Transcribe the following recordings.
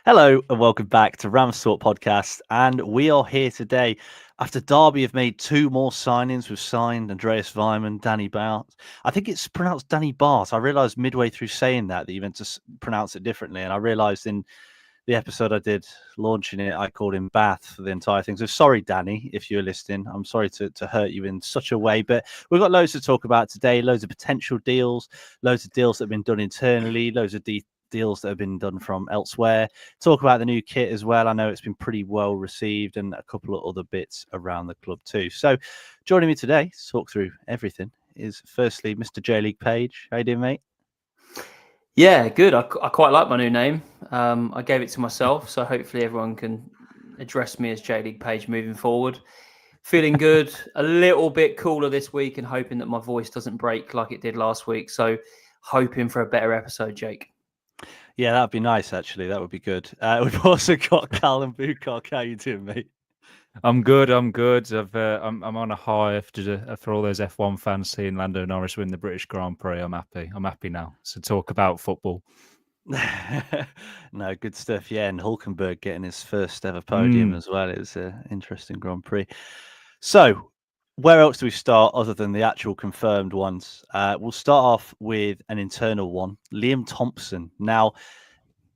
Hello and welcome back to RamsTalkPodcast. And we are here today after Derby have made two more signings. We've signed Andreas Weimann, Danny Bart. I think it's pronounced Danny Bart. I realised midway through saying that you meant to pronounce it differently. And I realised in the episode I did launching it, I called him Bath for the entire thing. So sorry, Danny, if you're listening. I'm sorry to hurt you in such a way. But we've got loads to talk about today, loads of potential deals, loads of deals that have been done internally, loads of deals that have been done from elsewhere. Talk about the new kit as well. I know it's been pretty well received, and a couple of other bits around the club too. So joining me today to talk through everything is firstly Mr. J League Page. How you doing, mate? Yeah, good. I quite like my new name. I gave it to myself, so hopefully everyone can address me as J League Page moving forward. Feeling good, a little bit cooler this week, and hoping that my voice doesn't break like it did last week. So hoping for a better episode, Jake. Yeah, that'd be nice, actually. That would be good. We've also got Callum Boocock. How you doing, mate? I'm good. I'm on a high after all those F1 fans seeing Lando Norris win the British Grand Prix. I'm happy. I'm happy now. So talk about football. No, good stuff. Yeah, and Hulkenberg getting his first ever podium as well. It was an interesting Grand Prix. So, where else do we start other than the actual confirmed ones? We'll start off with an internal one. Liam Thompson. Now,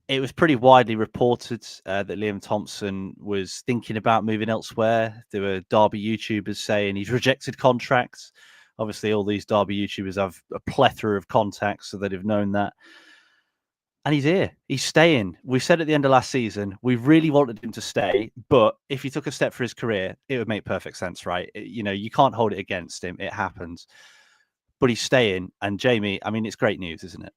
it was pretty widely reported that Liam Thompson was thinking about moving elsewhere. There were Derby YouTubers saying he's rejected contracts. Obviously, all these Derby YouTubers have a plethora of contacts, so they'd have known that. And he's here. He's staying. We said at the end of last season, we really wanted him to stay. But if he took a step for his career, it would make perfect sense, right? You can't hold it against him. It happens. But he's staying. And Jamie, I mean, it's great news, isn't it?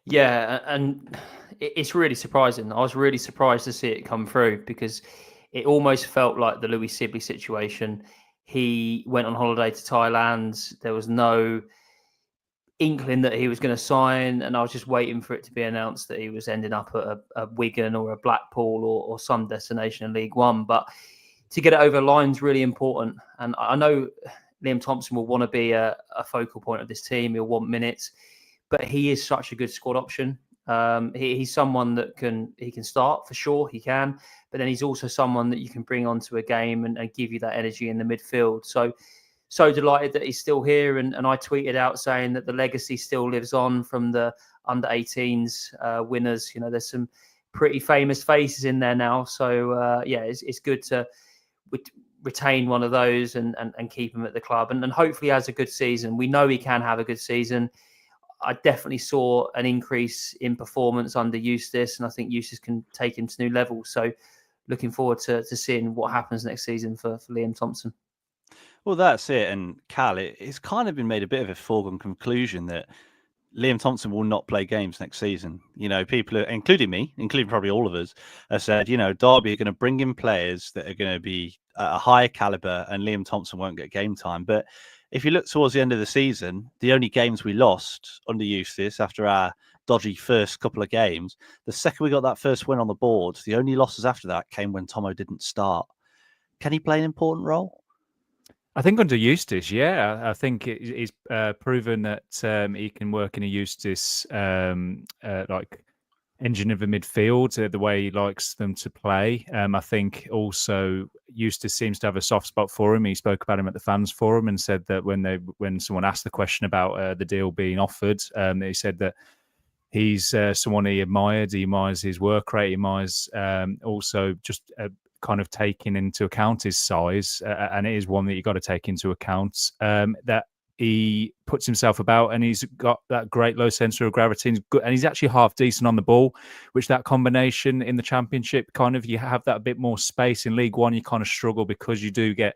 Yeah, and it's really surprising. I was really surprised to see it come through because it almost felt like the Louis Sibley situation. He went on holiday to Thailand. There was no inkling that he was going to sign, and I was just waiting for it to be announced that he was ending up at a Wigan or a Blackpool or some destination in League One. But to get it over the line is really important. And I know Liam Thompson will want to be a focal point of this team. He'll want minutes, but he is such a good squad option. He's someone that can start for sure. He can, but then he's also someone that you can bring onto a game and give you that energy in the midfield. So delighted that he's still here. And I tweeted out saying that the legacy still lives on from the under 18s winners. You know, there's some pretty famous faces in there now. So yeah, it's good to retain one of those and keep him at the club. And hopefully has a good season. We know he can have a good season. I definitely saw an increase in performance under Eustace, and I think Eustace can take him to new levels. So looking forward to seeing what happens next season for Liam Thompson. Well, that's it. And Cal, it's kind of been made a bit of a foregone conclusion that Liam Thompson will not play games next season. You know, people, including me, including probably all of us, have said, Derby are going to bring in players that are going to be at a higher caliber and Liam Thompson won't get game time. But if you look towards the end of the season, the only games we lost under Eustace after our dodgy first couple of games, the second we got that first win on the board, the only losses after that came when Tomo didn't start. Can he play an important role? I think under Eustace, yeah. I think he's proven that he can work in a Eustace like engine of the midfield, the way he likes them to play. I think also Eustace seems to have a soft spot for him. He spoke about him at the fans forum and said that when someone asked the question about the deal being offered, he said that he's someone he admired. He admires his work rate. He admires also just kind of taking into account his size, and it is one that you got to take into account, that he puts himself about and he's got that great low centre of gravity and he's actually half decent on the ball, which that combination in the Championship, kind of you have that bit more space. In League One you kind of struggle because you do get,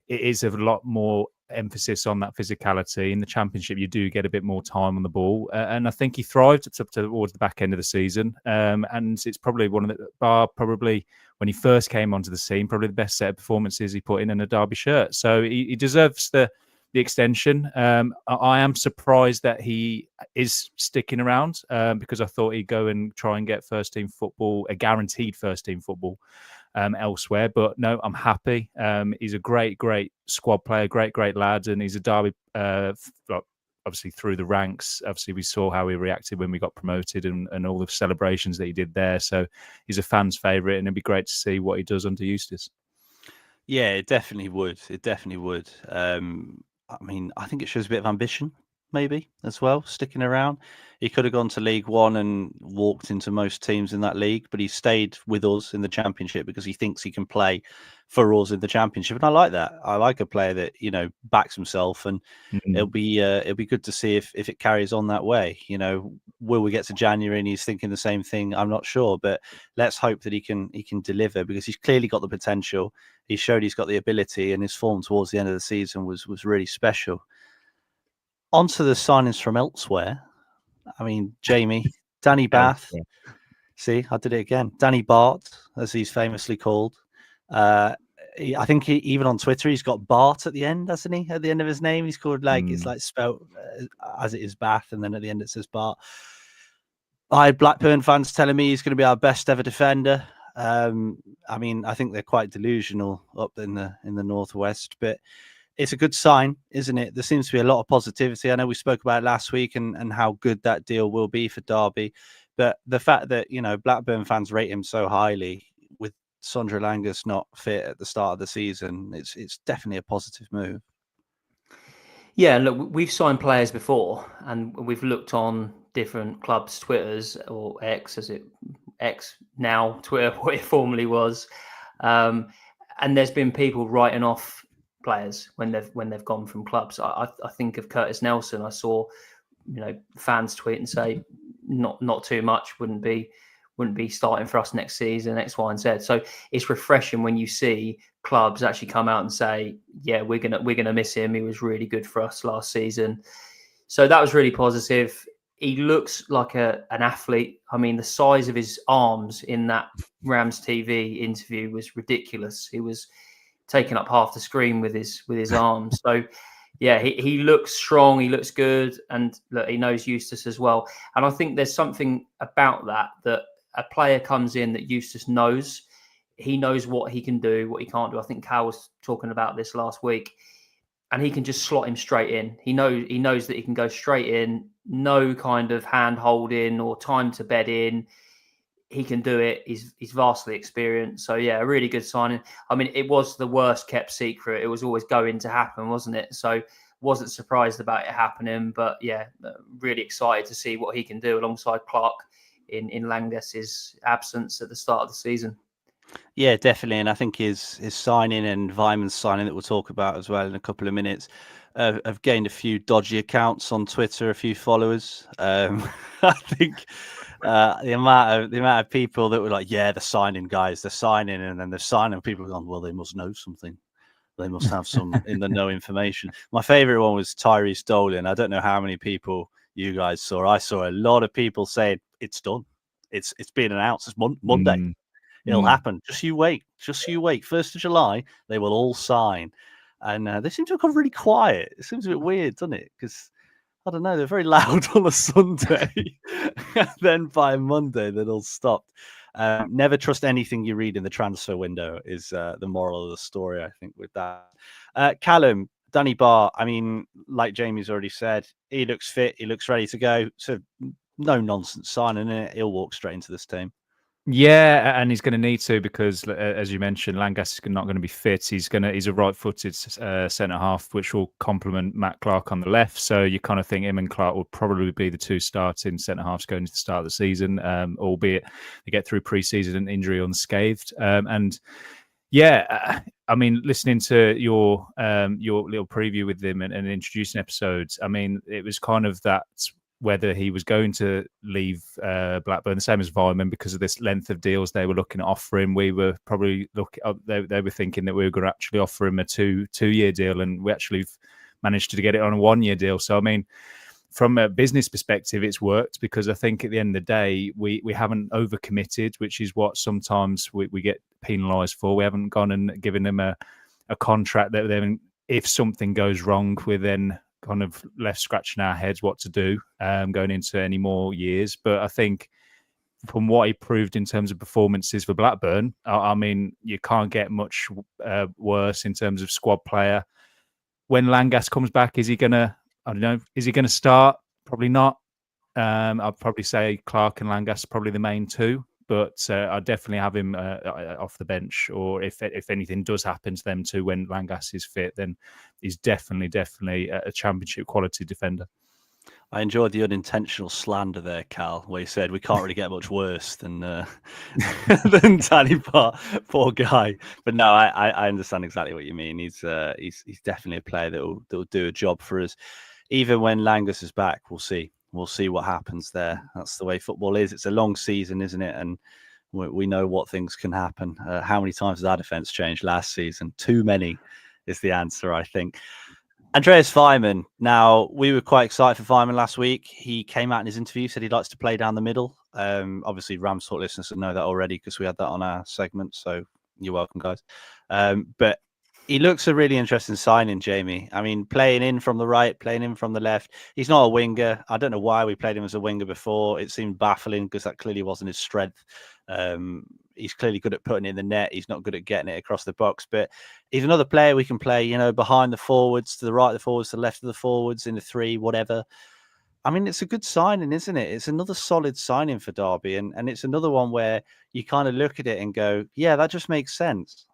it is a lot more emphasis on that physicality. In the Championship you do get a bit more time on the ball, and I think he thrived up towards the back end of the season, and it's probably one of the probably when he first came onto the scene, probably the best set of performances he put in a Derby shirt. So he deserves the extension. I am surprised that he is sticking around, because I thought he'd go and try and get first team football, a guaranteed first team football elsewhere. But no, I'm happy. He's a great squad player, great lad, and he's a Derby obviously through the ranks. Obviously, we saw how he reacted when we got promoted and all the celebrations that he did there. So he's a fan's favourite, and it'd be great to see what he does under Eustace. Yeah, it definitely would. It definitely would. I mean, I think it shows a bit of ambition, maybe, as well, sticking around. He could have gone to League One and walked into most teams in that league, but he stayed with us in the Championship because he thinks he can play for us in the Championship. And I like that. I like a player that, backs himself, and it'll be good to see if it carries on that way. Will we get to January and he's thinking the same thing? I'm not sure, but let's hope that he can deliver, because he's clearly got the potential. He showed he's got the ability, and his form towards the end of the season was really special. On to the signings from elsewhere. I mean, Jamie, Danny Bath. See, I did it again. Danny Bart, as he's famously called. I think even on Twitter, he's got Bart at the end, hasn't he? At the end of his name, he's called it's like spelt as it is Bath, and then at the end it says Bart. I had Blackburn fans telling me he's going to be our best ever defender. I mean, I think they're quite delusional up in the northwest, but it's a good sign, isn't it? There seems to be a lot of positivity. I know we spoke about it last week and how good that deal will be for Derby, but the fact that Blackburn fans rate him so highly, with Sondre Langus not fit at the start of the season, it's definitely a positive move. Yeah, look, we've signed players before, and we've looked on different clubs' Twitters, or X now, Twitter, what it formerly was, and there's been people writing off players when they've gone from clubs. I think of Curtis Nelson. I saw fans tweet and say not too much, wouldn't be starting for us next season, X, Y, and Z. So it's refreshing when you see clubs actually come out and say, yeah, we're gonna miss him. He was really good for us last season. So that was really positive. He looks like an athlete. I mean, the size of his arms in that Rams TV interview was ridiculous. He was taking up half the screen with his arms. So yeah, he looks strong. He looks good, and look, he knows Eustace as well. And I think there's something about that a player comes in that Eustace knows. He knows what he can do, what he can't do. I think Cal was talking about this last week, and he can just slot him straight in. He knows that he can go straight in, no kind of hand holding or time to bed in. He can do it. He's vastly experienced. So yeah, a really good signing. I mean, it was the worst kept secret. It was always going to happen, wasn't it? So wasn't surprised about it happening, but yeah, really excited to see what he can do alongside Clark in Langus's absence at the start of the season. Yeah, definitely. And I think his signing and Vyman's signing that we'll talk about as well in a couple of minutes have gained a few dodgy accounts on Twitter, a few followers. I think the amount of people that were like, yeah, they're signing, guys, they're signing, and then they're signing. People are going, well, they must know something. They must have some in the know information. My favorite one was Tyrese Dolan. I don't know how many people you guys saw. I saw a lot of people saying it's done. It's been announced. It's Monday. It'll happen. Just you wait. 1st of July, they will all sign. And they seem to have gone really quiet. It seems a bit weird, doesn't it? Because, I don't know, they're very loud on a Sunday. And then by Monday, they'll all stopped. Never trust anything you read in the transfer window is the moral of the story, I think, with that. Callum, Danny Bart, I mean, like Jamie's already said, he looks fit. He looks ready to go. So no nonsense signing it. He'll walk straight into this team. Yeah, and he's going to need to, because, as you mentioned, Langus is not going to be fit. He's a right-footed centre half, which will complement Matt Clark on the left. So you kind of think him and Clark will probably be the two starting centre halves going into the start of the season, albeit they get through pre-season injury unscathed. And yeah, I mean, listening to your little preview with him and introducing episodes, I mean, it was kind of that, whether he was going to leave Blackburn, the same as Vyman, because of this length of deals they were looking at offering. We were probably they were thinking that we were going to actually offer him a two-year deal, and we actually managed to get it on a 1-year deal. So, I mean, from a business perspective, it's worked, because I think at the end of the day, we haven't overcommitted, which is what sometimes we get penalised for. We haven't gone and given them a contract that then, if something goes wrong, we're then kind of left scratching our heads what to do going into any more years. But I think from what he proved in terms of performances for Blackburn, I mean, you can't get much worse in terms of squad player. When Langas comes back, is he going to I don't know. Is he going to start? Probably not. I'd probably say Clark and Langas are probably the main two, but I'd definitely have him off the bench. Or if anything does happen to them two when Langas is fit, then he's definitely a championship quality defender. I enjoyed the unintentional slander there, Cal, where you said we can't really get much worse than than Danny Parr, poor guy. But no, I understand exactly what you mean. He's definitely a player that will do a job for us. Even when Langas is back, we'll see. We'll see what happens there. That's the way football is. It's a long season, isn't it? And we know what things can happen. How many times has our defence changed last season? Too many is the answer, I think. Andreas Weimann. Now, we were quite excited for Weimann last week. He came out in his interview, said he likes to play down the middle. Obviously, Rams Talk listeners know that already because we had that on our segment. So you're welcome, guys. But he looks a really interesting signing, Jamie. I mean, playing in from the right, playing in from the left. He's not a winger. I don't know why we played him as a winger before. It seemed baffling because that clearly wasn't his strength. He's clearly good at putting it in the net. He's not good at getting it across the box. But he's another player we can play, behind the forwards, to the right of the forwards, to the left of the forwards, in the three, whatever. I mean, it's a good signing, isn't it? It's another solid signing for Derby. And it's another one where you kind of look at it and go, yeah, that just makes sense.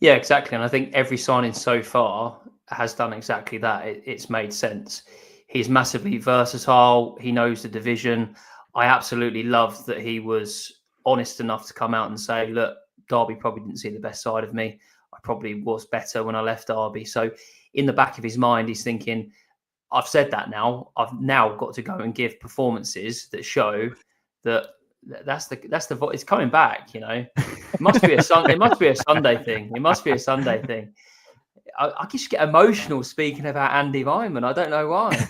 Yeah, exactly. And I think every signing so far has done exactly that. It's made sense. He's massively versatile. He knows the division. I absolutely loved that he was honest enough to come out and say, look, Derby probably didn't see the best side of me. I probably was better when I left Derby. So in the back of his mind, he's thinking, I've said that now. I've now got to go and give performances that show that it's coming back. It must be a Sunday. It must be a Sunday thing. It must be a Sunday thing. I just get emotional speaking about Andy Weimann. I don't know why.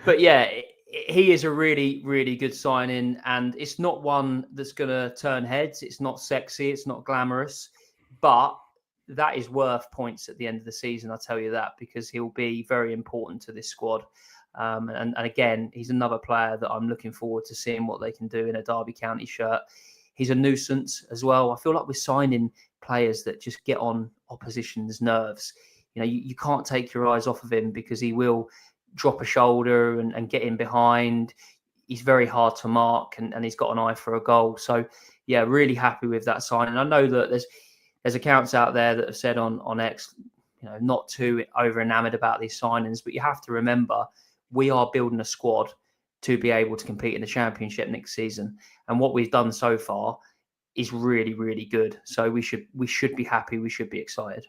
But yeah, he is a really, really good signing, and it's not one that's going to turn heads. It's not sexy. It's not glamorous, but that is worth points at the end of the season. I'll tell you that, because he'll be very important to this squad. And again, he's another player that I'm looking forward to seeing what they can do in a Derby County shirt. He's a nuisance as well. I feel like we're signing players that just get on opposition's nerves. You can't take your eyes off of him because he will drop a shoulder and get in behind. He's very hard to mark, and he's got an eye for a goal. So, yeah, really happy with that sign. And I know that there's accounts out there that have said on X, not too over enamored about these signings, but you have to remember we are building a squad to be able to compete in the Championship next season. And what we've done so far is really, really good. So we should be happy. We should be excited.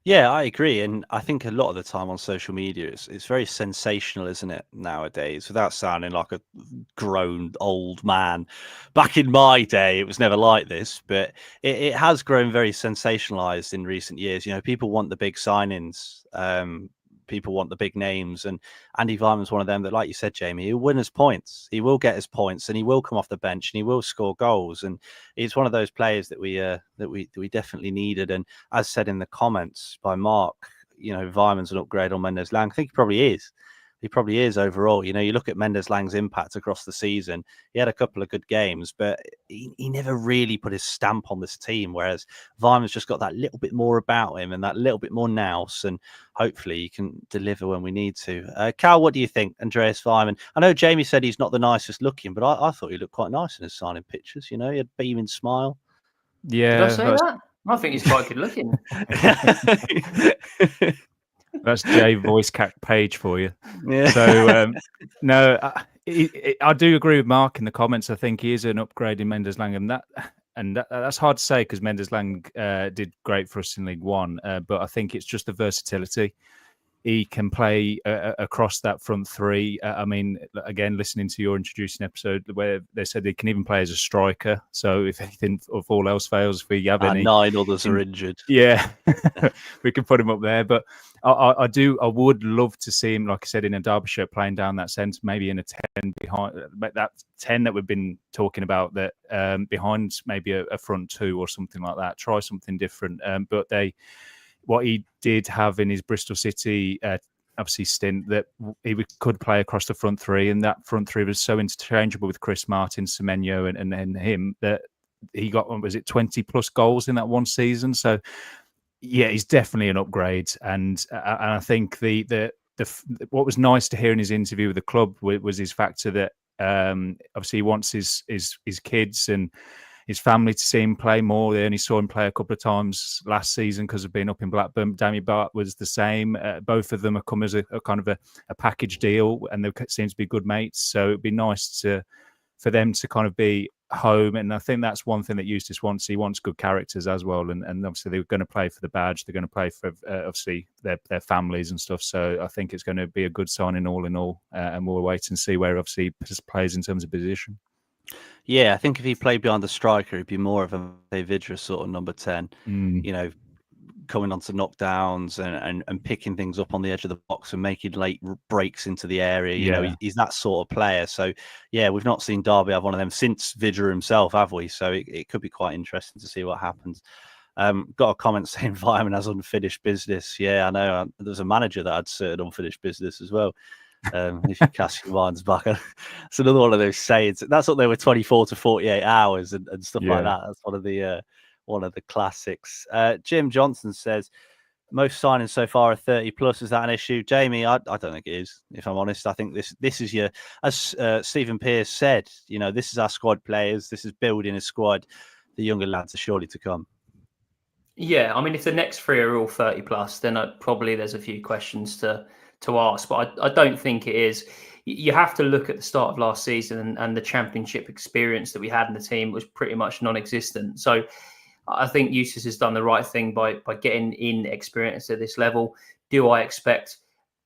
Yeah, I agree. And I think a lot of the time on social media, it's very sensational, isn't it, nowadays, without sounding like a grown old man. Back in my day, it was never like this, but it has grown very sensationalized in recent years. People want the big signings. People want the big names, and Andy Weimann's one of them that, like you said, Jamie, he'll win his points. He will get his points, and he will come off the bench, and he will score goals. And he's one of those players that we definitely needed. And as said in the comments by Mark, Weimann's an upgrade on Mendes-Lang. I think he probably is. He probably is overall. You look at Mendes-Lang's impact across the season. He had a couple of good games, but he never really put his stamp on this team, whereas Weimann's just got that little bit more about him and that little bit more nous, and hopefully he can deliver when we need to. Cal, what do you think, Andreas Weimann? I know Jamie said he's not the nicest looking, but I thought he looked quite nice in his signing pictures. He had a beaming smile. Yeah. Did I say that? I think he's quite good looking. That's Jay Voice Cack Page for you. Yeah. So, no, I do agree with Mark in the comments. I think he is an upgrade in Mendes-Lang, and that's hard to say because Mendes-Lang did great for us in League One, but I think it's just the versatility. He can play across that front three. I mean, again, listening to your introducing episode where they said he can even play as a striker. So if anything, if all else fails, if we have any... 9 others are injured. Yeah, we can put him up there. But I would love to see him, like I said, in a Derby shirt playing down that centre, maybe in a 10 behind, that 10 that we've been talking about, that behind maybe a front two or something like that. Try something different. But what he did have in his Bristol City, obviously stint, that he could play across the front three, and that front three was so interchangeable with Chris Martin, Semenyo, and him that he got, was it 20 plus goals in that one season? So Yeah, he's definitely an upgrade, and I think the what was nice to hear in his interview with the club was his factor that obviously he wants his kids and his family to see him play more. They only saw him play a couple of times last season because of being up in Blackburn. Damien Bart was the same. Both of them have come as a kind of a package deal, and they seem to be good mates. So it'd be nice for them to kind of be home. And I think that's one thing that Eustace wants. He wants good characters as well. And obviously they're going to play for the badge. They're going to play for obviously their families and stuff. So I think it's going to be a good signing all in all. And we'll wait and see where obviously he plays in terms of position. Yeah, I think if he played behind the striker, he'd be more of a Vidra sort of number 10, you know, coming onto knockdowns and picking things up on the edge of the box and making late breaks into the area. You know, he's that sort of player. So, yeah, we've not seen Derby have one of them since Vidra himself, have we? So it could be quite interesting to see what happens. Got a comment saying Vitamin has unfinished business. Yeah, I know. There's a manager that had certain unfinished business as well. If you cast your minds back, it's another one of those sayings. That's what they were 24 to 48 hours and stuff like that. That's one of the classics. Jim Johnson says most signings so far are 30 plus. Is that an issue, Jamie? I don't think it is. If I'm honest, I think this is your, as Stephen Pearce said, you know, this is our squad players. This is building a squad. The younger lads are surely to come. Yeah, I mean, if the next three are all 30 plus, then probably there's a few questions to ask, but I don't think it is. You have to look at the start of last season and the championship experience that we had in the team was pretty much non-existent. So I think Eustace has done the right thing by getting in experience at this level. Do I expect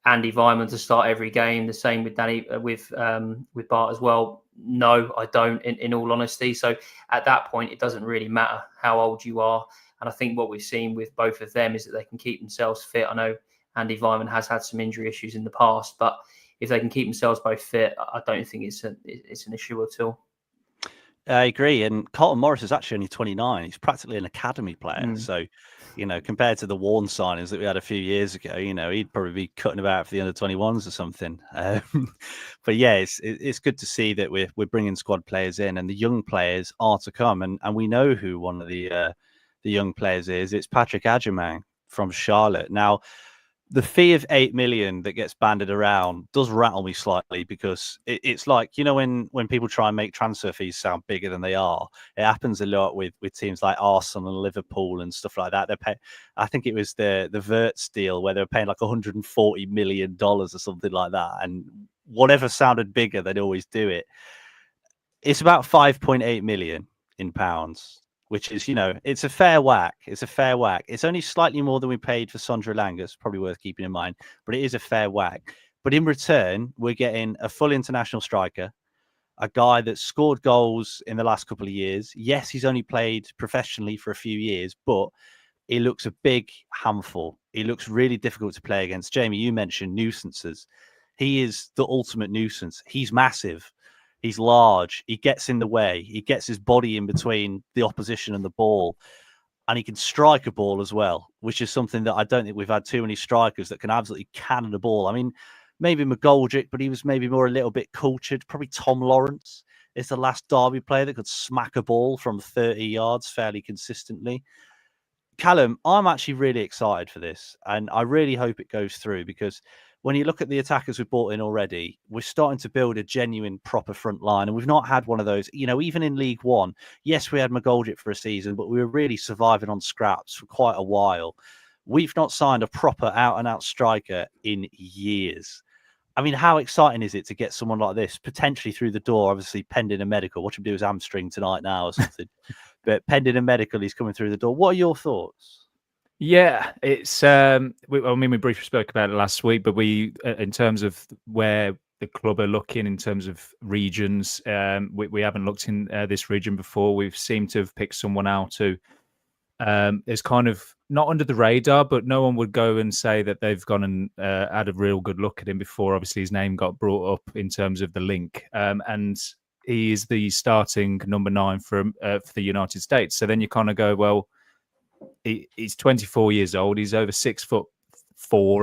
Andy Weimann to start every game? The same with Danny, with Bart as well. No, I don't, in all honesty. So at that point, it doesn't really matter how old you are. And I think what we've seen with both of them is that they can keep themselves fit. I know Andy Weimann has had some injury issues in the past, but if they can keep themselves both fit, I don't think it's an issue at all. I agree. And Carlton Morris is actually only 29. He's practically an academy player. So, you know, compared to the Warren signings that we had a few years ago, you know, he'd probably be cutting about for the under 21s or something. But yeah, it's good to see that we're bringing squad players in, and the young players are to come. And we know who one of the young players is. It's Patrick Adjumang from Charlotte. Now, the fee of 8 million that gets banded around does rattle me slightly, because it's like, you know, when people try and make transfer fees sound bigger than they are, it happens a lot with teams like Arsenal and Liverpool and stuff like that. I think it was the Wirtz deal where they were paying like $140 million or something like that. And whatever sounded bigger, they'd always do it. It's about 5.8 million in pounds, which is, you know, it's a fair whack. It's only slightly more than we paid for Sondre Langas, probably worth keeping in mind, but it is a fair whack. But in return, we're getting a full international striker, a guy that scored goals in the last couple of years. Yes, he's only played professionally for a few years, but he looks a big handful. He looks really difficult to play against. Jamie, you mentioned nuisances. He is the ultimate nuisance. He's massive. He's large. He gets in the way. He gets his body in between the opposition and the ball. And he can strike a ball as well, which is something that I don't think we've had too many strikers that can absolutely cannon a ball. I mean, maybe McGoldrick, but he was maybe more a little bit cultured. Probably Tom Lawrence is the last Derby player that could smack a ball from 30 yards fairly consistently. Callum, I'm actually really excited for this, and I really hope it goes through, because when you look at the attackers we've brought in already, we're starting to build a genuine, proper front line. And we've not had one of those, you know, even in League One. Yes, we had McGoldrick for a season, but we were really surviving on scraps for quite a while. We've not signed a proper out-and-out striker in years. I mean, how exciting is it to get someone like this potentially through the door, obviously pending a medical? Watch him do his hamstring tonight now or something. But pending a medical, he's coming through the door. What are your thoughts? Yeah, it's. I mean, we briefly spoke about it last week, but we, in terms of where the club are looking in terms of regions, we haven't looked in this region before. We've seemed to have picked someone out who is kind of not under the radar, but no one would go and say that they've gone and had a real good look at him before. Obviously, his name got brought up in terms of the link, and he is the starting number 9 for the United States. So then you kind of go, well, he's 24 years old. He's over 6'4",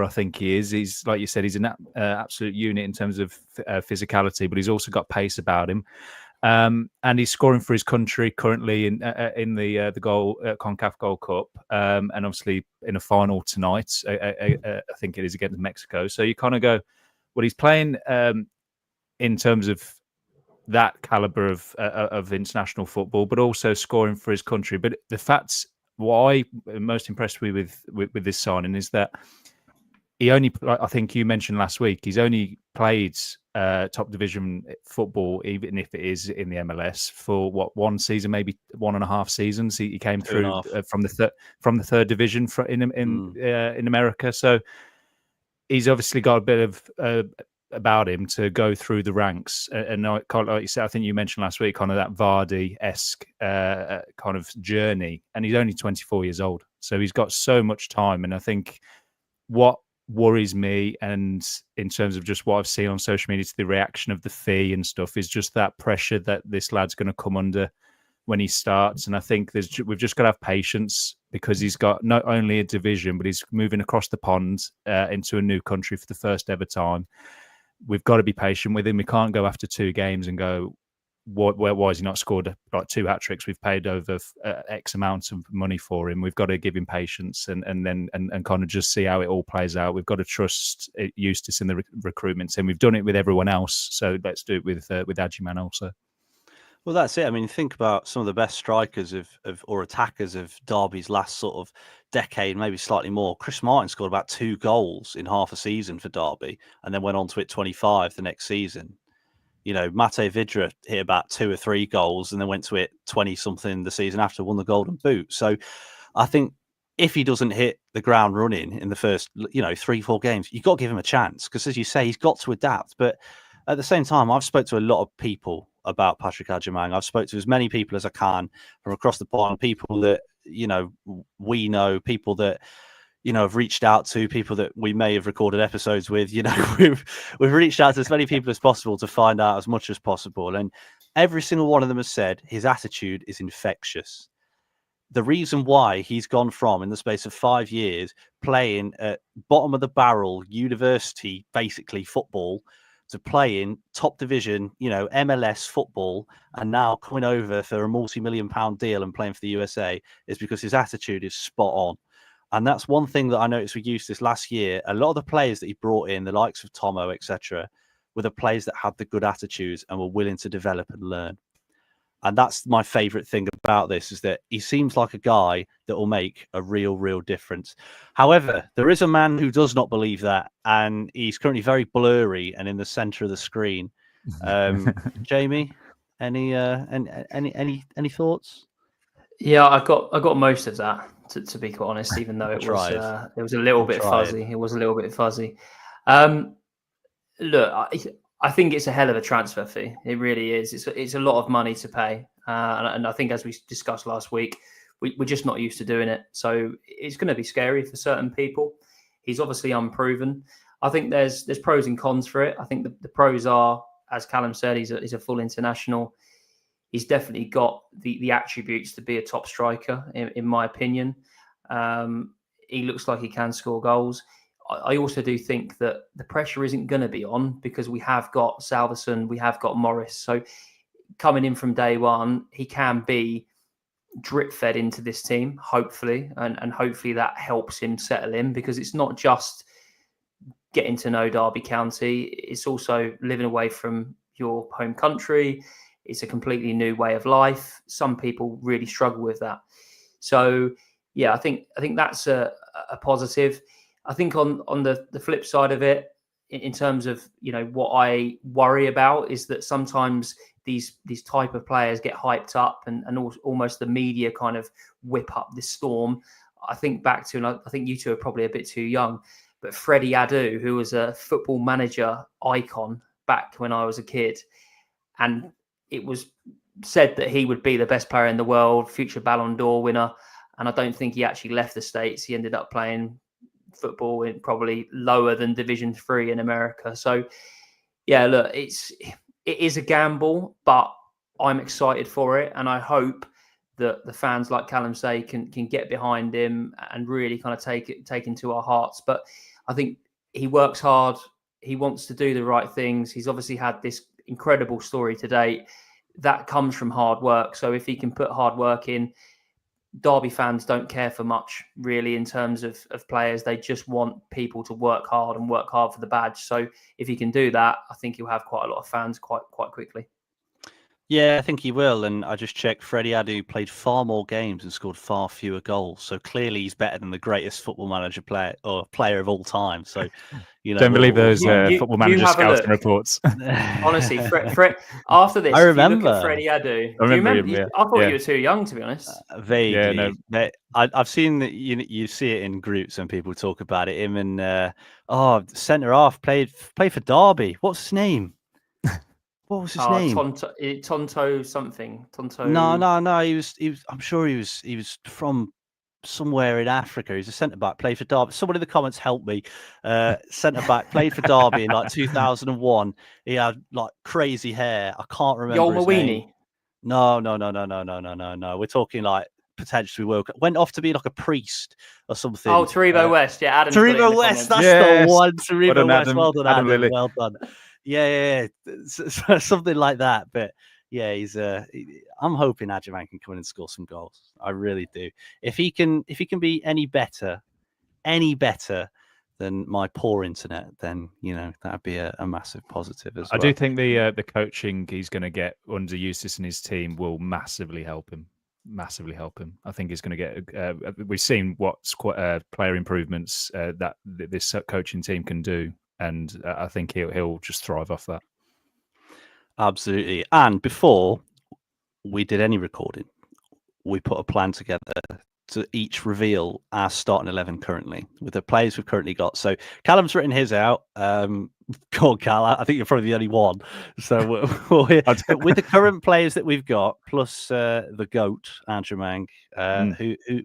I think he is. He's, like you said, he's an absolute unit in terms of physicality, but he's also got pace about him. And he's scoring for his country currently in the CONCACAF Gold Cup, and obviously in a final tonight. I think it is against Mexico. So you kind of go, well, he's playing in terms of that caliber of international football, but also scoring for his country. But the facts, what I'm most impressed with this signing is that he only, I think you mentioned last week, he's only played top division football, even if it is in the MLS, for one season, maybe 1.5 seasons. He came through from the third division in America. So he's obviously got a bit of about him to go through the ranks, and like you said, I think you mentioned last week, kind of that Vardy-esque kind of journey, and he's only 24 years old, so he's got so much time. And I think what worries me, and in terms of just what I've seen on social media to the reaction of the fee and stuff, is just that pressure that this lad's going to come under when he starts. And I think we've just got to have patience, because he's got not only a division, but he's moving across the pond into a new country for the first ever time. We've got to be patient with him. We can't go after 2 games and go, why has he not scored like 2 hat-tricks? We've paid over X amount of money for him. We've got to give him patience and kind of just see how it all plays out. We've got to trust Eustace in the recruitment team. We've done it with everyone else, so let's do it with Adjiman also. Well, that's it. I mean, think about some of the best strikers or attackers of Derby's last sort of decade, maybe slightly more. Chris Martin scored about 2 goals in half a season for Derby, and then went on to hit 25 the next season. You know, Mate Vidra hit about 2 or 3 goals, and then went to hit 20-something the season after, won the Golden Boot. So I think if he doesn't hit the ground running in the first, 3-4 games, you've got to give him a chance, because, as you say, he's got to adapt. But at the same time, I've spoke to a lot of people about Patrick Adjiman. I've spoke to as many people as I can from across the pond, people that, we know, people that, have reached out to, people that we may have recorded episodes with. We've reached out to as many people as possible to find out as much as possible. And every single one of them has said his attitude is infectious. The reason why he's gone from, in the space of 5 years, playing at bottom of the barrel university, basically football, to playing top division, MLS football, and now coming over for a multi-million-pound deal and playing for the USA, is because his attitude is spot on. And that's one thing that I noticed with Eustace last year. A lot of the players that he brought in, the likes of Tomo, etc., were the players that had the good attitudes and were willing to develop and learn. And that's my favourite thing about this, is that he seems like a guy that will make a real difference. However, there is a man who does not believe that, and he's currently very blurry and in the centre of the screen. Jamie, any thoughts? Yeah, I got most of that, to be quite honest, even though it was a little bit fuzzy. It was a little bit fuzzy. Look, I think it's a hell of a transfer fee. It really is. It's a lot of money to pay, and I think, as we discussed last week, we're just not used to doing it. So it's going to be scary for certain people. He's obviously unproven. I think there's pros and cons for it. I think the pros are, as Callum said, he's a full international. He's definitely got the attributes to be a top striker, in my opinion. He looks like he can score goals. I also do think that the pressure isn't going to be on, because we have got Salverson, we have got Morris. So coming in from day one, he can be drip fed into this team, hopefully. And hopefully that helps him settle in, because it's not just getting to know Derby County. It's also living away from your home country. It's a completely new way of life. Some people really struggle with that. So, yeah, I think that's a positive. I think on the flip side of it, in terms of, what I worry about, is that sometimes these type of players get hyped up and almost the media kind of whip up this storm. I think back to, and I think you two are probably a bit too young, but Freddie Adu, who was a football manager icon back when I was a kid, and it was said that he would be the best player in the world, future Ballon d'Or winner. And I don't think he actually left the States. He ended up playing football in probably lower than Division 3 in America. So, yeah, look, it is a gamble, but I'm excited for it. And I hope that the fans, like Callum say, can get behind him and really kind of take into our hearts. But I think he works hard. He wants to do the right things. He's obviously had this incredible story to date. that comes from hard work. So if he can put hard work in, Derby fans don't care for much really in terms of players. They just want people to work hard and work hard for the badge. So if he can do that, I think he'll have quite a lot of fans quite quickly. Yeah, I think he will. And I just checked, Freddie Adu played far more games and scored far fewer goals. So clearly he's better than the greatest football manager player of all time. So, don't believe those football manager scouting reports. Honestly, Fred, after this, I remember. If you look at Freddie Adu, do you remember him, yeah. I thought you were too young, to be honest. Vaguely. Yeah, no. I've seen that you see it in groups when people talk about it. Him and centre half played for Derby. What's his name? What was his name? Tonto something. Tonto. No. He was. I'm sure he was from somewhere in Africa. He's a centre back. Played for Derby. Someone in the comments help me. Centre back played for Derby in like 2001. He had like crazy hair. I can't remember his name. No. We're talking like potentially went off to be like a priest or something. Oh, Taribo West. Yeah, Adam. Taribo West. That's the one. Taribo West. Adam, Well done, Adam. Lily. Well done. Yeah. So something like that. But yeah, I'm hoping Adjaman can come in and score some goals. I really do. If he can be any better than my poor internet, then that'd be a massive positive as well. I do think the coaching he's going to get under Eustace and his team will massively help him. I think he's going to get. We've seen what's player improvements that this coaching team can do, and I think he'll just thrive off that. Absolutely. And before we did any recording, we put a plan together to each reveal our starting 11 currently with the players we've currently got. So Callum's written his out. Go on, Cal. I think you're probably the only one. So with the current players that we've got, plus the GOAT, Adjaman,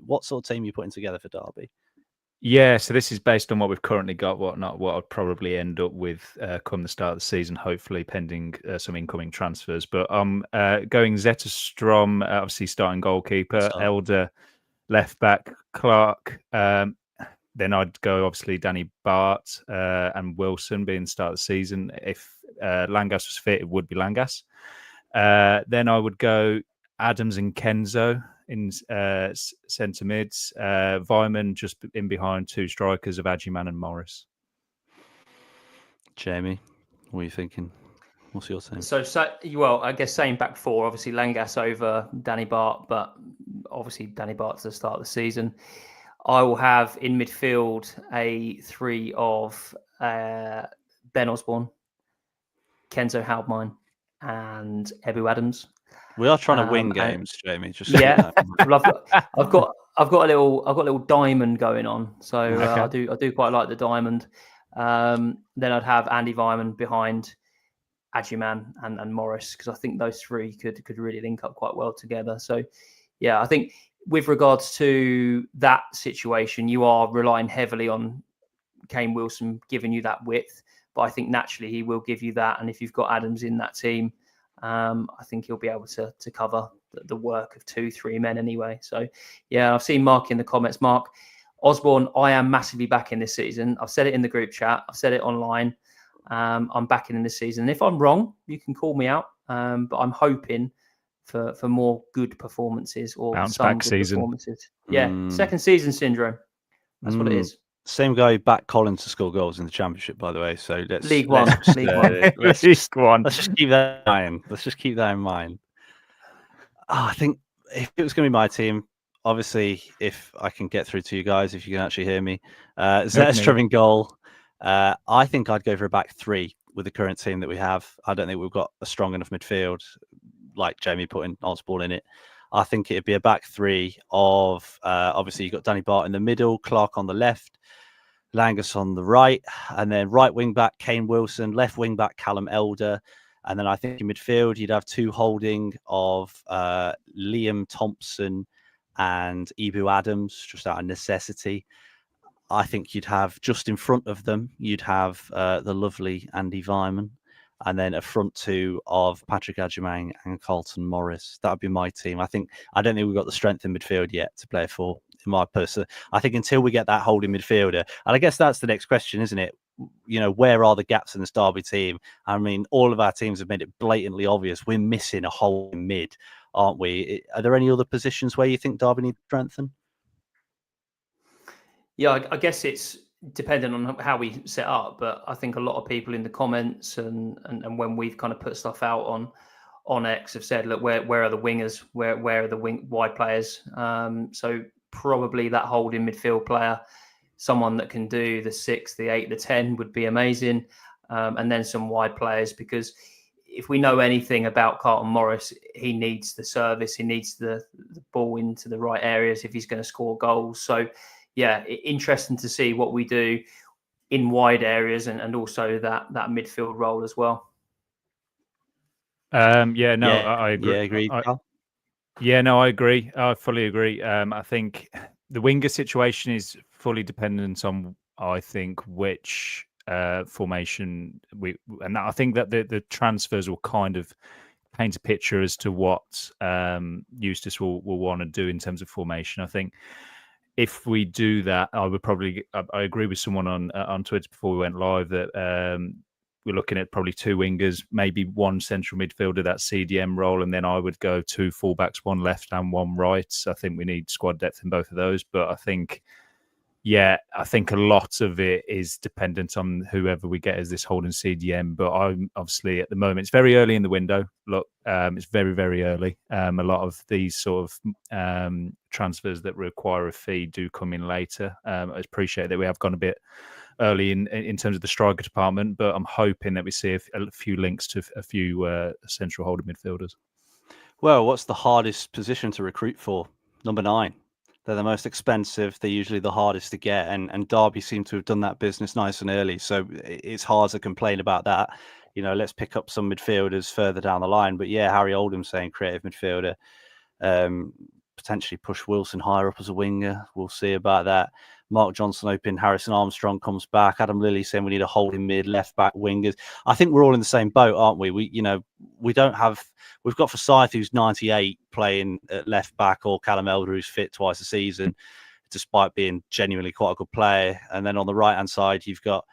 what sort of team are you putting together for Derby? Yeah, so this is based on what we've currently got, what I'd probably end up with come the start of the season, hopefully pending some incoming transfers. But I'm going Zetterstrom, obviously starting goalkeeper, Elder left back, Clark. Then I'd go obviously Danny Bart and Wilson being the start of the season. If Langas was fit, it would be Langas. Then I would go Adams and Kenzo in centre mids. Vyman just in behind two strikers of Adjaman and Morris. Jamie, what are you thinking? What's your team? So well, I guess same back four. Obviously, Langas over Danny Bart, but obviously Danny Bart's the start of the season. I will have in midfield a three of Ben Osborne, Kenzo Halbmine, and Ebu Adams. We are trying to win games, Jamie. Just well, I've got a little diamond going on, so okay. I do quite like the diamond. Then I'd have Andy Vyman behind Adjaman and Morris, because I think those three could really link up quite well together. So yeah, I think with regards to that situation, you are relying heavily on Kane Wilson giving you that width, but I think naturally he will give you that. And if you've got Adams in that team, I think he'll be able to cover the work of 2-3 men anyway. So yeah, I've seen Mark in the comments. Mark Osborne, I am massively backing this season. I've said it in the group chat. I've said it online. I'm backing in this season. And if I'm wrong, you can call me out. But I'm hoping for more good performances or bounce some back good season. Performances. Yeah, second season syndrome. That's what it is. Same guy who backed Colin to score goals in the Championship, by the way. So League One. Let's just keep that in mind. I think if it was going to be my team, obviously, if I can get through to you guys, if you can actually hear me, Zetterstrom in goal. I think I'd go for a back three with the current team that we have. I don't think we've got a strong enough midfield, like Jamie putting Osborne in it. I think it'd be a back three of, obviously, you've got Danny Bart in the middle, Clark on the left, Langas on the right, and then right wing back, Kane Wilson, left wing back, Callum Elder. And then I think in midfield, you'd have two holding of Liam Thompson and Ebu Adams, just out of necessity. I think you'd have just in front of them, you'd have the lovely Andy Vyman, and then a front two of Patrick Adjaman and Carlton Morris. That would be my team. I don't think we've got the strength in midfield yet to play for. In my person, I think until we get that holding midfielder, and I guess that's the next question, isn't it? where are the gaps in this Derby team? I mean, all of our teams have made it blatantly obvious we're missing a hole in mid, aren't we? Are there any other positions where you think Derby need to strengthen? Yeah, I guess it's dependent on how we set up, but I think a lot of people in the comments and when we've kind of put stuff out on X have said, look, where are the wingers? Where are the wide players? So probably that holding midfield player, someone that can do the 6, the 8, the 10 would be amazing. And then some wide players, because if we know anything about Carlton Morris, he needs the service, he needs the ball into the right areas if he's going to score goals. So yeah, interesting to see what we do in wide areas and also that midfield role as well. I agree. Yeah, agreed. I agree. I fully agree. I think the winger situation is fully dependent on, I think, which formation I think that the transfers will kind of paint a picture as to what Eustace will want to do in terms of formation. I think if we do that, I agree with someone on Twitter before we went live that we're looking at probably 2 wingers, maybe 1 central midfielder, that CDM role, and then I would go 2 fullbacks, 1 left and 1 right. I think we need squad depth in both of those. But I think a lot of it is dependent on whoever we get as this holding CDM. But I'm obviously at the moment, it's very early in the window. Look, it's very, very early. A lot of these sort of transfers that require a fee do come in later. I appreciate that we have gone a bit early in terms of the striker department, but I'm hoping that we see a few links to a few central holding midfielders. Well, what's the hardest position to recruit for? Number 9. They're the most expensive. They're usually the hardest to get, and Derby seem to have done that business nice and early. So it's hard to complain about that. Let's pick up some midfielders further down the line. But yeah, Harry Oldham saying creative midfielder, potentially push Wilson higher up as a winger. We'll see about that. Mark Johnson hoping Harrison Armstrong comes back. Adam Lilly saying we need a holding mid, left back, wingers. I think we're all in the same boat, aren't we? We've got Forsyth who's 98 playing at left back, or Callum Elder who's fit twice a season, despite being genuinely quite a good player. And then on the right hand side, you've got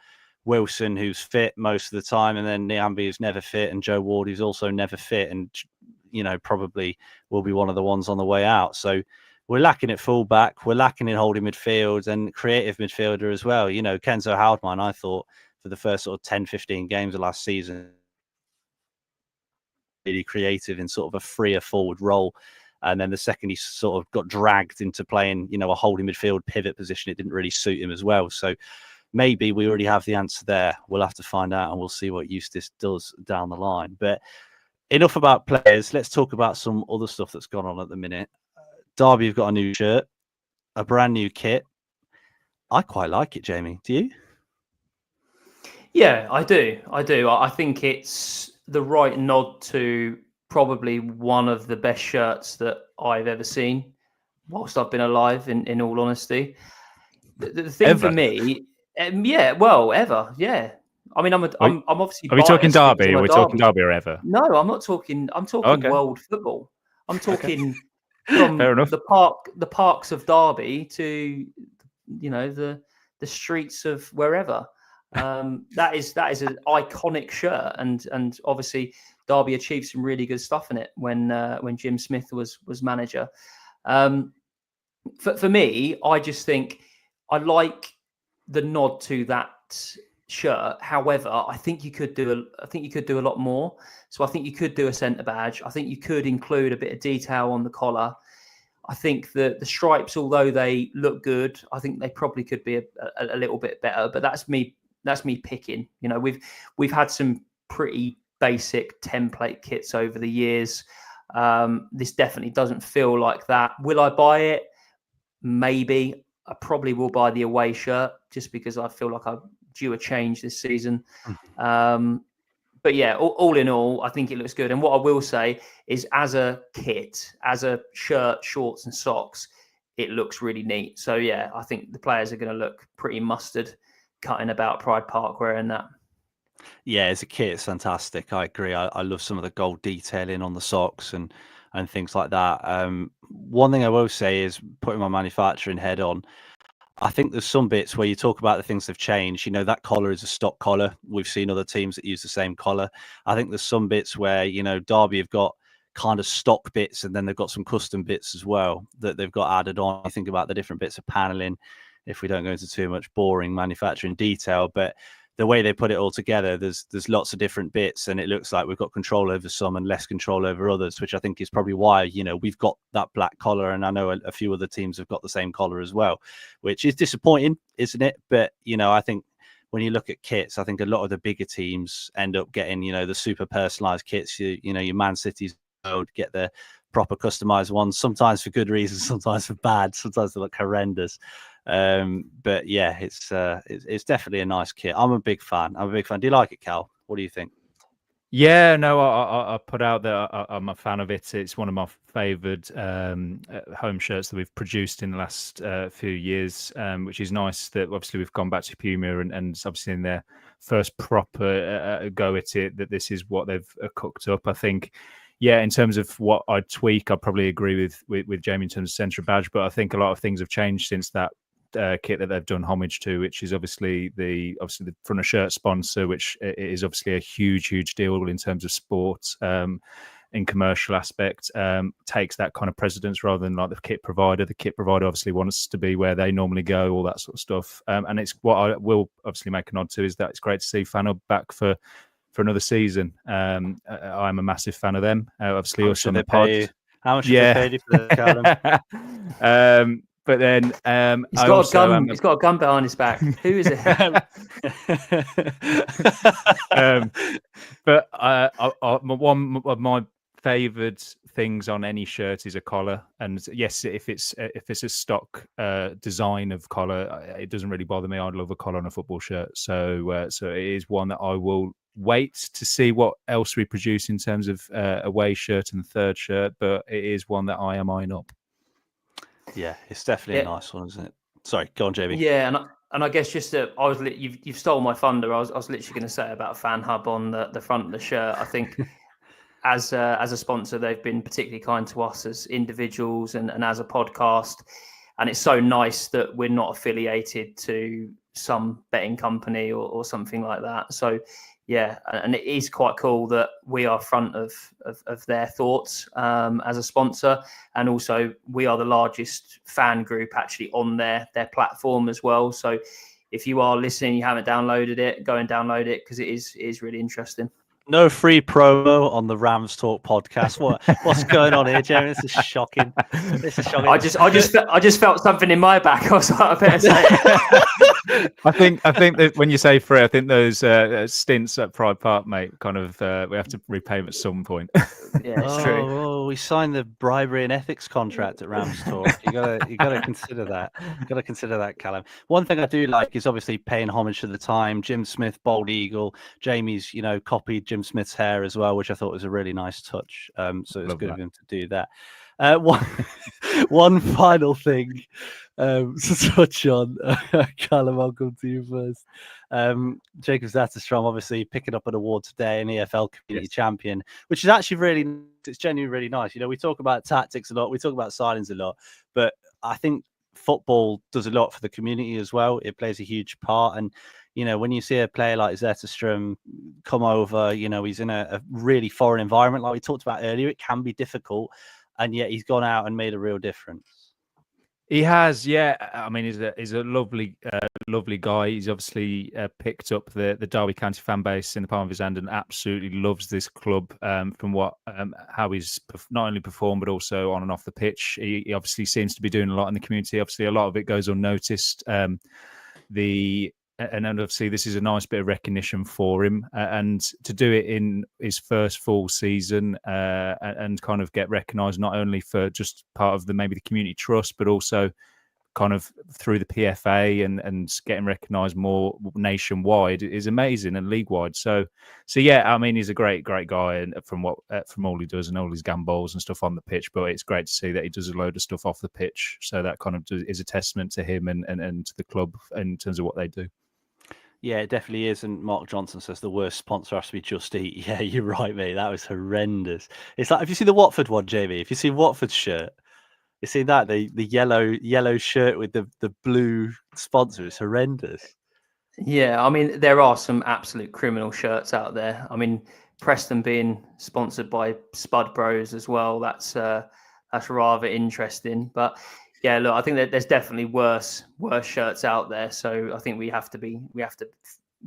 Wilson who's fit most of the time, and then Niambi who's never fit, and Joe Ward who's also never fit, and probably will be one of the ones on the way out. So we're lacking at fullback, we're lacking in holding midfield and creative midfielder as well. Kenzo Houdman, I thought, for the first sort of 10, 15 games of last season, really creative in sort of a freer forward role. And then the second he sort of got dragged into playing, a holding midfield pivot position, it didn't really suit him as well. So maybe we already have the answer there. We'll have to find out, and we'll see what Eustace does down the line. But enough about players. Let's talk about some other stuff that's gone on at the minute. Derby have got a new shirt, a brand new kit. I quite like it, Jamie. Do you? Yeah, I do. I think it's the right nod to probably one of the best shirts that I've ever seen whilst I've been alive, in all honesty. The thing Ever? for me, ever. Yeah. I mean, I'm obviously. Are we talking biased Derby? because I'm Are we a talking Derby. Derby or ever? No, I'm not talking. I'm talking Okay. world football. I'm talking from Fair enough. the parks of Derby to the streets of wherever. That is an iconic shirt, and obviously Derby achieved some really good stuff in it when Jim Smith was manager. For me, I just think I like the nod to that shirt. However, I think you could do a lot more. So I think you could do a centre badge. I think you could include a bit of detail on the collar. I think that the stripes, although they look good, I think they probably could be a little bit better. But that's me picking. We've had some pretty basic template kits over the years. This definitely doesn't feel like that. Will I buy it? Maybe. I probably will buy the away shirt just because I feel like I'm due a change this season. But yeah, all in all, I think it looks good. And what I will say is, as a kit, as a shirt, shorts and socks, it looks really neat. So yeah, I think the players are going to look pretty mustard cutting about Pride Park wearing that. Yeah, as a kit, it's fantastic. I agree. I love some of the gold detailing on the socks and things like that. One thing I will say is, putting my manufacturing head on, I think there's some bits where you talk about the things they've changed. That collar is a stock collar. We've seen other teams that use the same collar. I think there's some bits where, Derby have got kind of stock bits and then they've got some custom bits as well that they've got added on. I think about the different bits of paneling, if we don't go into too much boring manufacturing detail, but the way they put it all together, there's lots of different bits, and it looks like we've got control over some and less control over others, which I think is probably why, we've got that black collar, and I know a few other teams have got the same collar as well, which is disappointing, isn't it? But, I think when you look at kits, I think a lot of the bigger teams end up getting, the super personalized kits, your Man City's get the proper customized ones, sometimes for good reasons, sometimes for bad, sometimes they look horrendous. But yeah, it's definitely a nice kit. I'm a big fan. Do you like it, Cal? What do you think? Yeah, no, I put out that I'm a fan of it. It's one of my favoured home shirts that we've produced in the last few years, which is nice that obviously we've gone back to Puma and obviously in their first proper go at it, that this is what they've cooked up. I think, yeah, in terms of what I'd tweak, I probably agree with Jamie in terms of centre badge, but I think a lot of things have changed since that kit that they've done homage to, which is obviously the front of shirt sponsor, which is obviously a huge deal in terms of sports, in commercial aspect, takes that kind of precedence rather than like the kit provider. The kit provider obviously wants to be where they normally go, all that sort of stuff. And it's what I will obviously make a nod to is that it's great to see Fano back for another season. I'm a massive fan of them. Obviously, also on the pod. How much have they paid you for the Callum? But then he's got a gun. He's got a gun behind his back. Who is it? But one of my favoured things on any shirt is a collar. And yes, if it's a stock design of collar, it doesn't really bother me. I'd love a collar on a football shirt. So it is one that I will wait to see what else we produce in terms of away shirt and third shirt. But it is one that I am eyeing up. Yeah, it's definitely a nice one, isn't it? Sorry, go on, Jamie. Yeah, and I guess just that you've stolen my thunder. I was literally going to say about Fan Hub on the front of the shirt. I think as a sponsor, they've been particularly kind to us as individuals and as a podcast. And it's so nice that we're not affiliated to some betting company or something like that. So yeah, and it is quite cool that we are front of their thoughts as a sponsor, and also we are the largest fan group actually on their platform as well. So if you are listening, you haven't downloaded it, go and download it because it is really interesting. No free promo on the Rams Talk podcast. What's going on here, Jeremy? This is shocking. I just felt something in my back. I was like, I better say it. I think that when you say free, I think those stints at Pride Park, mate, kind of we have to repay them at some point. Yeah, it's true. Oh, we signed the bribery and ethics contract at Rams Talk. You gotta consider that. You gotta consider that, Callum. One thing I do like is obviously paying homage to the time. Jim Smith, Bald Eagle. Jamie's, copied Jim Smith's hair as well, which I thought was a really nice touch. So it's good of him to do that. One final thing to touch on. Callum, I'll come to you first. Jacob Zatterstrom obviously picking up an award today, an EFL Community Champion, which is actually it's genuinely really nice. We talk about tactics a lot, we talk about signings a lot, but I think football does a lot for the community as well. It plays a huge part, and when you see a player like Zetterstrom come over, he's in a really foreign environment, like we talked about earlier. It can be difficult, and yet he's gone out and made a real difference. He has, yeah. I mean, he's a lovely guy. He's obviously picked up the Derby County fan base in the palm of his hand and absolutely loves this club. From how he's not only performed but also on and off the pitch. He obviously seems to be doing a lot in the community. Obviously, a lot of it goes unnoticed. And obviously, this is a nice bit of recognition for him, and to do it in his first full season, and kind of get recognised not only for just part of maybe the community trust, but also kind of through the PFA and getting recognised more nationwide is amazing, and league wide. So yeah, I mean, he's a great guy, and from all he does and all his gambles and stuff on the pitch. But it's great to see that he does a load of stuff off the pitch. So that kind of is a testament to him and to the club in terms of what they do. Yeah, it definitely is. And Mark Johnson says the worst sponsor has to be Just Eat. Yeah, you're right, mate. That was horrendous. It's like, if you see the Watford one, Jamie, if you see Watford's shirt, You see that the yellow shirt with the blue sponsor is horrendous. Yeah, I mean, there are some absolute criminal shirts out there. I mean, Preston being sponsored by Spud Bros as well. That's rather interesting. But yeah, look, I think that there's definitely worse shirts out there. So I think we have to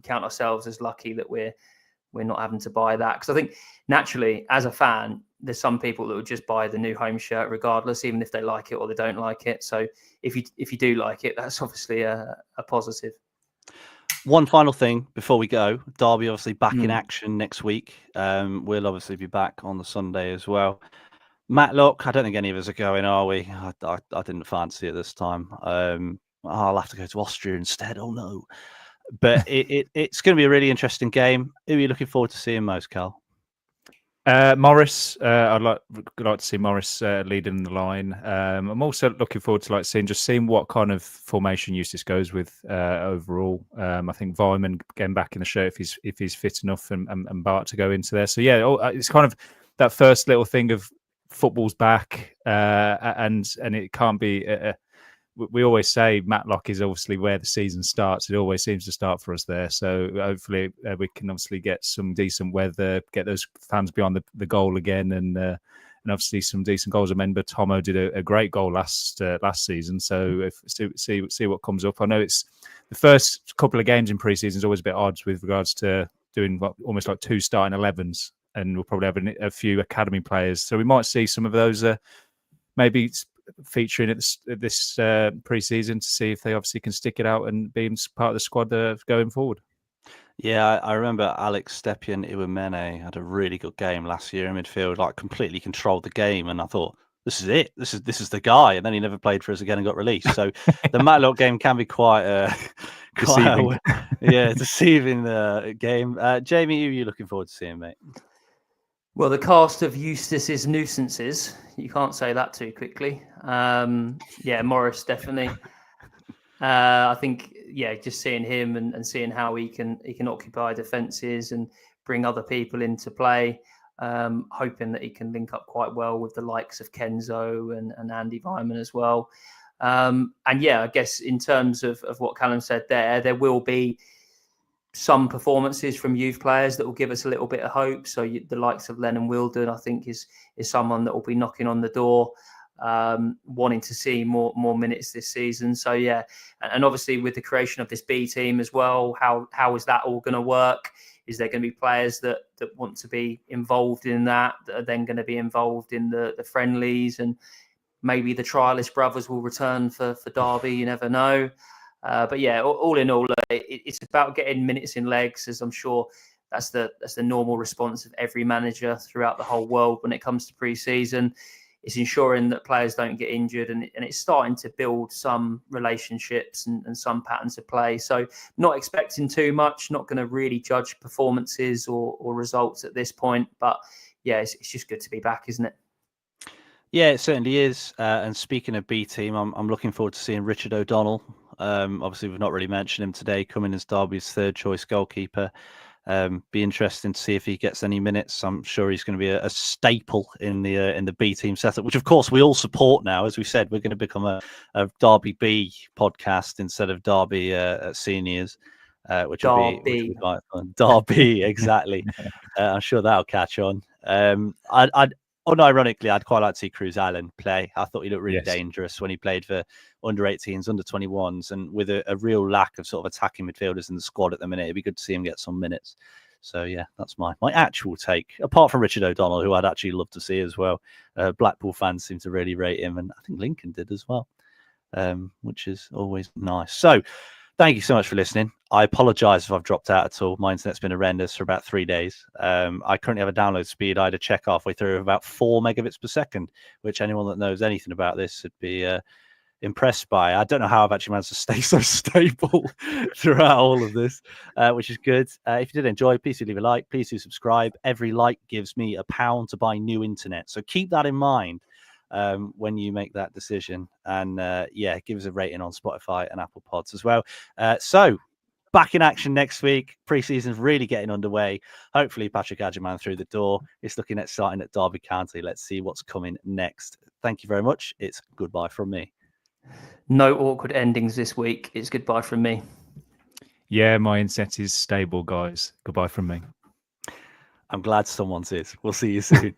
count ourselves as lucky that we're not having to buy that, because I think naturally as a fan, there's some people that would just buy the new home shirt regardless, even if they like it or they don't like it. So if you do like it, that's obviously a positive. One final thing before we go, Derby obviously back in action next week. We'll obviously be back on the Sunday as well. Matlock, I don't think any of us are going, are we? I didn't fancy it this time. I'll have to go to Austria instead. Oh no! But it's going to be a really interesting game. Who are you looking forward to seeing most, Cal? Morris. I'd like to see Morris leading the line. I'm also looking forward to seeing what kind of formation Eustace goes with overall. I think Vyman getting back in the show if he's fit enough, and Bart to go into there. So yeah, it's kind of that first little thing of football's back, and it can't be. We always say Matlock is obviously where the season starts. It always seems to start for us there. So hopefully we can obviously get some decent weather, get those fans behind the goal again, and obviously some decent goals. I remember Tomo did a great goal last season. So see what comes up. I know it's the first couple of games in pre-season is always a bit odd with regards to doing almost like 2 starting 11s, and we'll probably have a few academy players. So we might see some of those maybe featuring at this pre-season to see if they obviously can stick it out and be part of the squad going forward. Yeah, I remember Alex Stepien Iwemene had a really good game last year in midfield, like completely controlled the game, and I thought, this is it. This is the guy, and then he never played for us again and got released. So the Matlock game can be quite deceiving. Deceiving game. Jamie, who are you looking forward to seeing, mate? Well, the cast of Eustace's nuisances, you can't say that too quickly. Morris, definitely. I think, just seeing him and seeing how he can occupy defences and bring other people into play, hoping that he can link up quite well with the likes of Kenzo and Andy Vyman as well. I guess in terms of what Callum said there will be some performances from youth players that will give us a little bit of hope. So the likes of Lennon Wilden, I think, is someone that will be knocking on the door, wanting to see more minutes this season. So yeah, and obviously with the creation of this B team as well, how is that all going to work? Is there going to be players that want to be involved in that are then going to be involved in the friendlies, and maybe the trialist brothers will return for Derby? You never know. But yeah, all in all, it's about getting minutes in legs, as I'm sure that's the normal response of every manager throughout the whole world when it comes to pre-season. It's ensuring that players don't get injured, and it's starting to build some relationships and some patterns of play. So not expecting too much, not going to really judge performances or results at this point. But yeah, it's just good to be back, isn't it? Yeah, it certainly is. And speaking of B team, I'm looking forward to seeing Richard O'Donnell. Obviously, we've not really mentioned him today, coming as Derby's third choice goalkeeper. Be interesting to see if he gets any minutes. I'm sure he's going to be a staple in the B team setup, which of course we all support now. As we said, we're going to become a Derby B podcast instead of Derby seniors, which would be quite fun. Derby, exactly. I'm sure that'll catch on. Unironically, I'd quite like to see Cruz Allen play. I thought he looked really dangerous when he played for under 18s, under 21s, and with a real lack of sort of attacking midfielders in the squad at the minute, it'd be good to see him get some minutes. So yeah, that's my actual take. Apart from Richard O'Donnell, who I'd actually love to see as well. Blackpool fans seem to really rate him, and I think Lincoln did as well, which is always nice. So thank you so much for listening. I apologise if I've dropped out at all. My internet's been horrendous for about 3 days. I currently have a download speed I had to check halfway through of about 4 megabits per second, which anyone that knows anything about this would be impressed by. I don't know how I've actually managed to stay so stable throughout all of this, which is good. If you did enjoy, please do leave a like. Please do subscribe. Every like gives me £1 to buy new internet. So keep that in mind when you make that decision, and give us a rating on Spotify and Apple Pods as well. So back in action next week. Pre-season's really getting underway. Hopefully Patrick Adjaman through the door. It's looking at starting at Derby County. Let's see what's coming next. thank you very much. It's goodbye from me. No awkward endings this week. It's goodbye from me. Yeah, my inset is stable, guys. Goodbye from me. I'm glad someone's is. We'll see you soon.